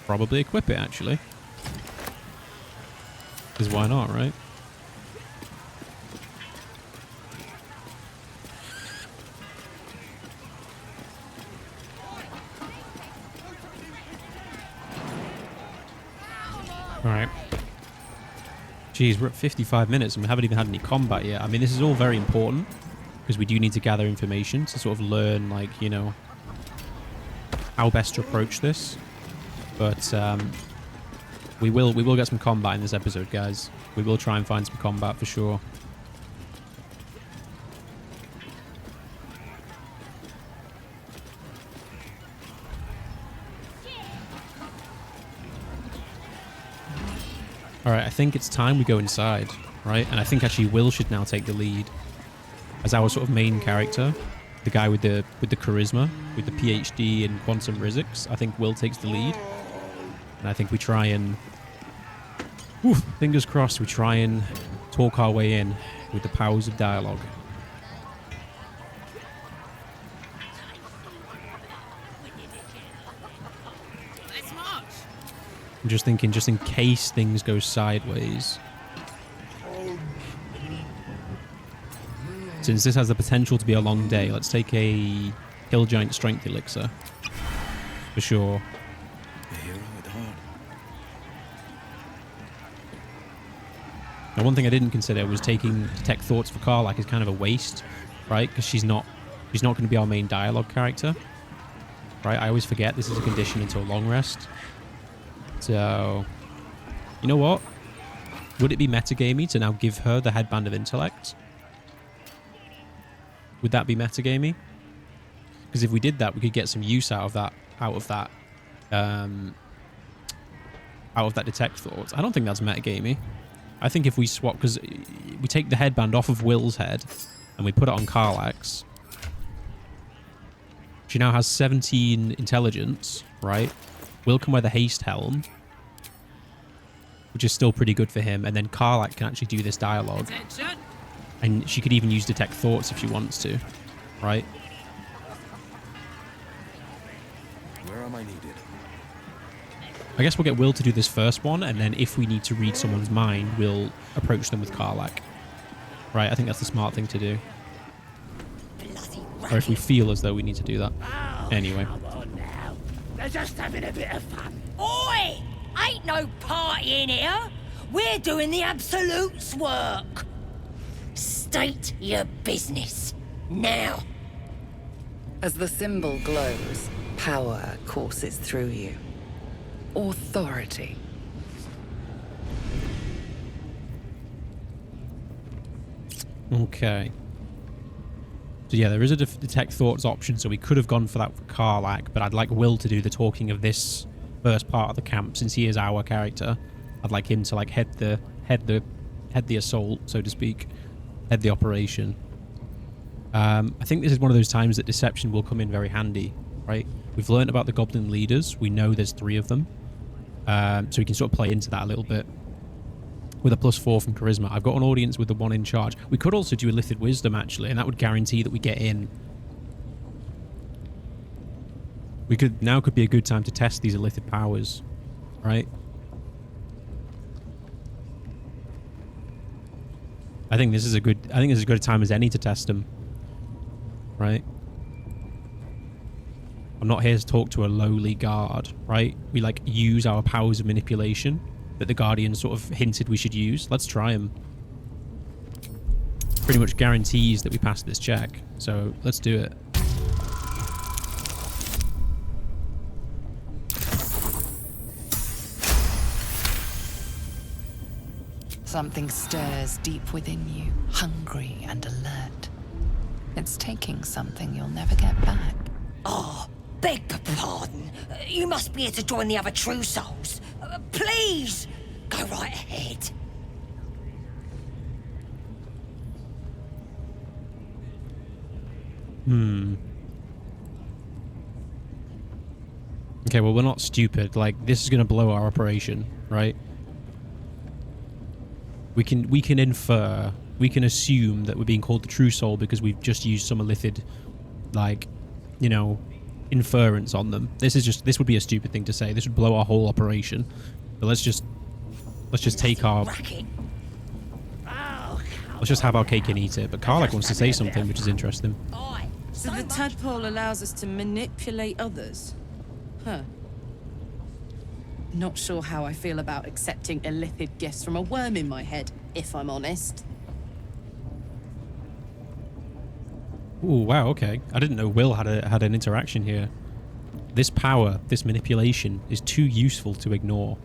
probably equip it, actually. Because why not, right? Alright. Jeez, we're at 55 minutes and we haven't even had any combat yet. I mean, this is all very important because we do need to gather information to sort of learn, like, you know, how best to approach this. But we will get some combat in this episode, guys. We will try and find some combat for sure. Alright, I think it's time we go inside, right? And I think actually Wyll should now take the lead as our sort of main character. The guy with the charisma, with the PhD in quantum physics. I think Wyll takes the lead. And I think we try and... Oof, fingers crossed, we try and talk our way in with the powers of dialogue. I'm just thinking, just in case things go sideways. Since this has the potential to be a long day, let's take a Kill Giant Strength Elixir. For sure. A hero at heart. Now, one thing I didn't consider was taking Detect Thoughts for Karlach is kind of a waste, right? Because she's not going to be our main dialogue character. Right? I always forget this is a condition until long rest. So, you know what? Would it be metagamey to now give her the Headband of Intellect? Would that be metagamey? Because if we did that, we could get some use out of that Detect Thoughts. I don't think that's metagamey. I think if we swap, because we take the headband off of Wyll's head and we put it on Karlach's. She now has 17 intelligence, right? Wyll can wear the haste helm, which is still pretty good for him. And then Karlach can actually do this dialogue. Attention. And she could even use Detect Thoughts if she wants to, right? Where am I needed? I guess we'll get Wyll to do this first one, and then if we need to read someone's mind, we'll approach them with Karlach. Right, I think that's the smart thing to do. Or if we feel as though we need to do that. Anyway. Come on now. They're just having a bit of fun. Oi! Ain't no party in here. We're doing the Absolute's work. State your business. Now. As the symbol glows, power courses through you. Authority. Okay. So yeah, there is a Detect Thoughts option, so we could have gone for that for Karlach, but I'd like Wyll to do the talking of this first part of the camp, since he is our character. I'd like him to like head the assault, so to speak, head the operation. I think this is one of those times that deception will come in very handy, right? We've learned about the goblin leaders. We know there's 3 of them, so we can sort of play into that a little bit. With a +4 from charisma. I've got an audience with the 1 in charge. We could also do a Illithid Wisdom, actually, and that would guarantee that we get in. Now could be a good time to test these Illithid powers, right? I think this is a good time as any to test them, right? I'm not here to talk to a lowly guard, right? We like use our powers of manipulation that the Guardian sort of hinted we should use. Let's try them. Pretty much guarantees that we pass this check. So let's do it. Something stirs deep within you, hungry and alert. It's taking something you'll never get back. Oh, beg pardon. You must be here to join the other true souls. Please, go right ahead. Okay, well, we're not stupid. Like, this is going to blow our operation, right? We can infer, we can assume that we're being called the true soul because we've just used some illithid, like, you know, inference on them. This would be a stupid thing to say. This would blow our whole operation. But let's just take our... Let's just have our cake and eat it. But Karlach wants to say something, which is interesting. So the tadpole allows us to manipulate others? Huh. Not sure how I feel about accepting illithid gifts from a worm in my head, if I'm honest. Ooh, wow, okay. I didn't know Wyll had an interaction here. This power, this manipulation, is too useful to ignore.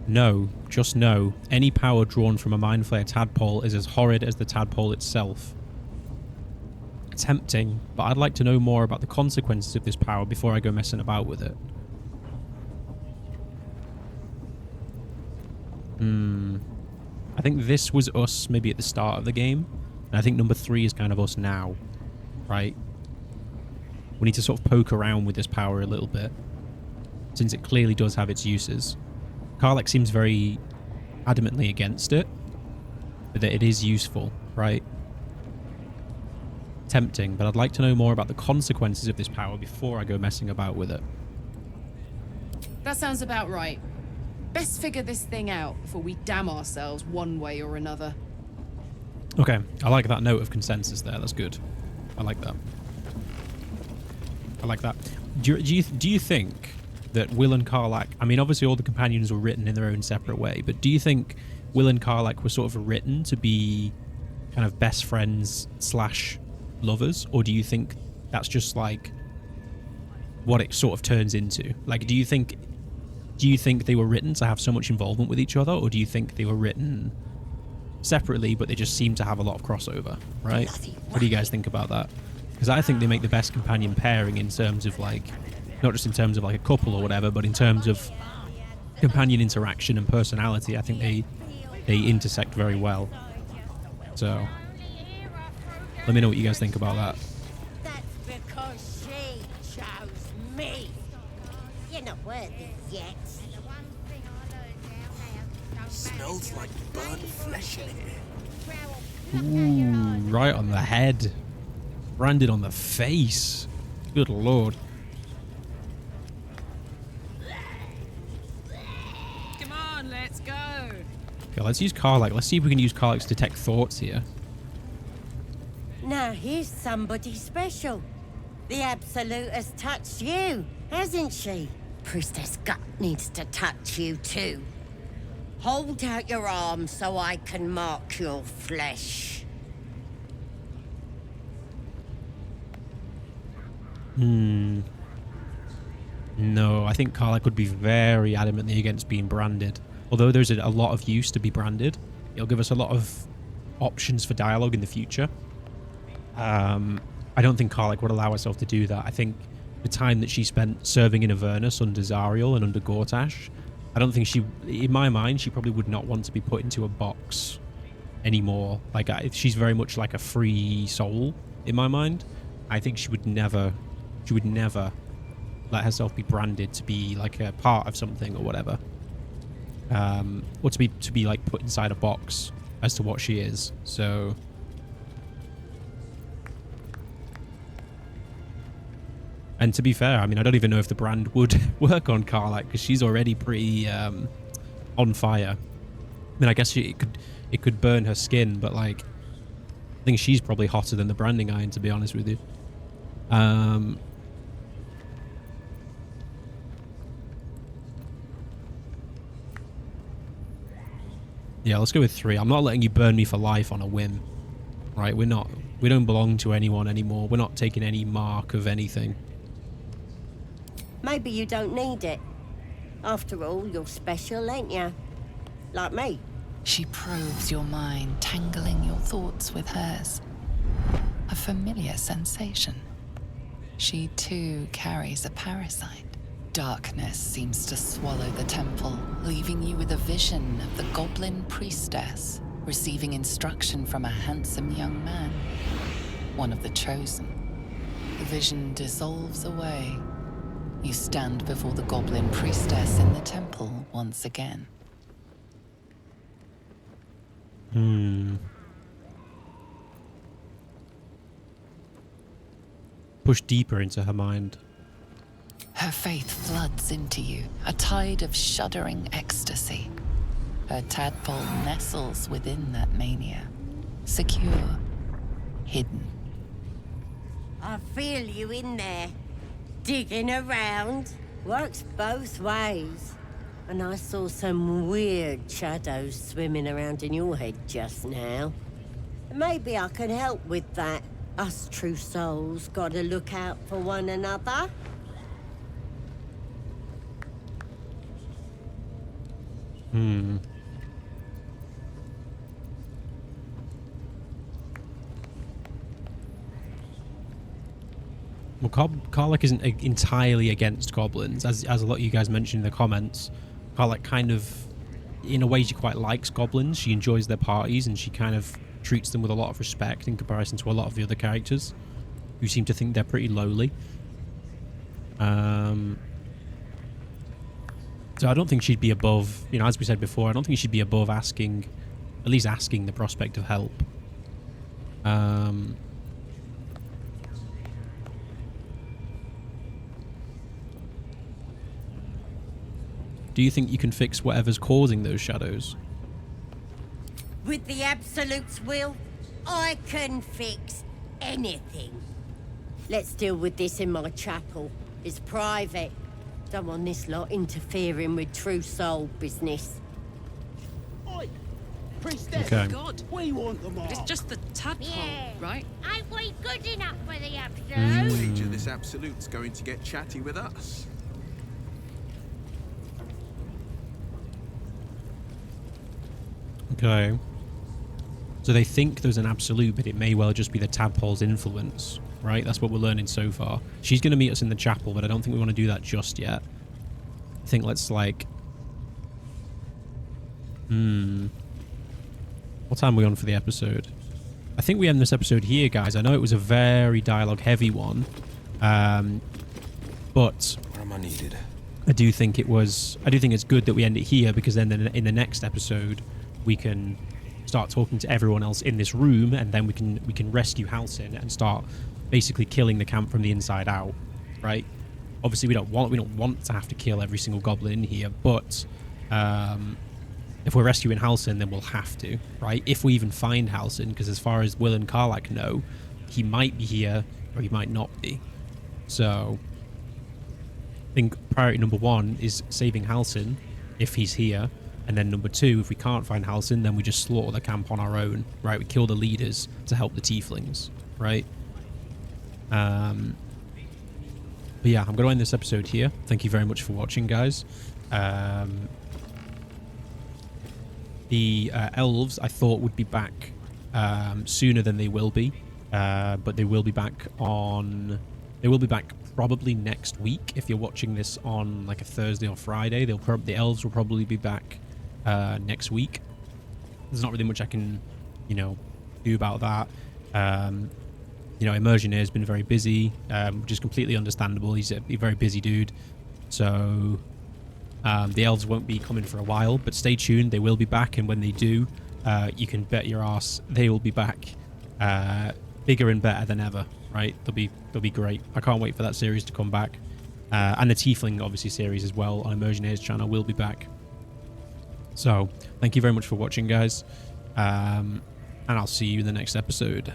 No, just no. Any power drawn from a Mind Flayer tadpole is as horrid as the tadpole itself. Tempting, but I'd like to know more about the consequences of this power before I go messing about with it. I think this was us maybe at the start of the game, and I think number 3 is kind of us now, right? We need to sort of poke around with this power a little bit, since it clearly does have its uses. Karlach seems very adamantly against it, but that it is useful, right? Tempting, but I'd like to know more about the consequences of this power before I go messing about with it. That sounds about right. Best figure this thing out before we damn ourselves one way or another. Okay, I like that note of consensus there. That's good. I like that. I like that. Do you think that Wyll and Karlach... I mean, obviously all the companions were written in their own separate way, but do you think Wyll and Karlach were sort of written to be kind of best friends / lovers, or do you think that's just like what it sort of turns into? Like, do you think they were written to have so much involvement with each other, or do you think they were written separately but they just seem to have a lot of crossover, right? What do you guys think about that? Because I think they make the best companion pairing in terms of, like, not just in terms of like a couple or whatever, but in terms of companion interaction and personality. I think they intersect very well. So let me know what you guys think about that. That's because she chose me. You're not worthy yet. Smells like burnt flesh in here. Ooh, right on the head. Branded on the face. Good lord. Come on, let's go. Okay, let's use Karlach. Let's see if we can use Karlach to detect thoughts here. Now here's somebody special. The Absolute has touched you, hasn't she? Priestess Gut needs to touch you too. Hold out your arm so I can mark your flesh. No, I think Karlach would be very adamantly against being branded. Although there's a lot of use to be branded, it'll give us a lot of options for dialogue in the future. I don't think Karlach would allow herself to do that. I think the time that she spent serving in Avernus under Zariel and under Gortash, I don't think in my mind, she probably would not want to be put into a box anymore. Like, she's very much like a free soul in my mind. I think she would never let herself be branded to be like a part of something or whatever. Or to be like put inside a box as to what she is. So and to be fair, I mean, I don't even know if the brand would work on Karlach because she's already pretty on fire. I mean, I guess it could burn her skin, but like, I think she's probably hotter than the branding iron, to be honest with you. Yeah, let's go with 3. I'm not letting you burn me for life on a whim, right? We don't belong to anyone anymore. We're not taking any mark of anything. Maybe you don't need it. After all, you're special, ain't you? Like me. She probes your mind, tangling your thoughts with hers. A familiar sensation. She too carries a parasite. Darkness seems to swallow the temple, leaving you with a vision of the goblin priestess receiving instruction from a handsome young man, one of the chosen. The vision dissolves away. You stand before the goblin priestess in the temple once again. Push deeper into her mind. Her faith floods into you, a tide of shuddering ecstasy. Her tadpole nestles within that mania, secure, hidden. I feel you in there. Digging around. Works both ways. And I saw some weird shadows swimming around in your head just now. Maybe I can help with that. Us true souls gotta look out for one another. Well, Karlach isn't entirely against goblins, as a lot of you guys mentioned in the comments. Karlach kind of, in a way, she quite likes goblins. She enjoys their parties, and she kind of treats them with a lot of respect in comparison to a lot of the other characters, who seem to think they're pretty lowly. So I don't think she'd be above, you know, as we said before, I don't think she'd be above asking, at least asking the prospect of help. Do you think you can fix whatever's causing those shadows? With the Absolute's will, I can fix anything. Let's deal with this in my chapel. It's private. Don't want this lot interfering with true soul business. Oi! Priestess! Okay. God, We want them all! it's just the tadpole, right? Ain't we good enough for the Absolute? Footage of this Absolute's going to get chatty with us. Okay. So they think there's an absolute, but it may well just be the tadpole's influence, right? That's what we're learning so far. She's going to meet us in the chapel, but I don't think we want to do that just yet. I think let's, like... What time are we on for the episode? I think we end this episode here, guys. I know it was a very dialogue-heavy one, but... Where am I needed? I do think it's good that we end it here, because then in the next episode we can start talking to everyone else in this room, and then we can rescue Halsin and start basically killing the camp from the inside out, right? Obviously we don't want to have to kill every single goblin in here, but if we're rescuing Halsin, then we'll have to, right? If we even find Halsin, because as far as Wyll and Karlach know, he might be here or he might not be. So I think priority number one is saving Halsin if he's here, and then number two, if we can't find Halsin, then we just slaughter the camp on our own, right? We kill the leaders to help the tieflings, right? But yeah, I'm going to end this episode here. Thank you very much for watching, guys. The elves I thought would be back sooner than they will be, but they will be back probably next week. If you're watching this on like a Thursday or Friday, the elves will probably be back next week. There's not really much I can, do about that. Immersion has been very busy, which is completely understandable. He's a very busy dude, so the elves won't be coming for a while. But stay tuned; they will be back, and when they do, you can bet your ass they will be back, bigger and better than ever. Right? They'll be great. I can't wait for that series to come back, and the Tiefling obviously series as well on Immersionator's channel will be back. So thank you very much for watching, guys, and I'll see you in the next episode.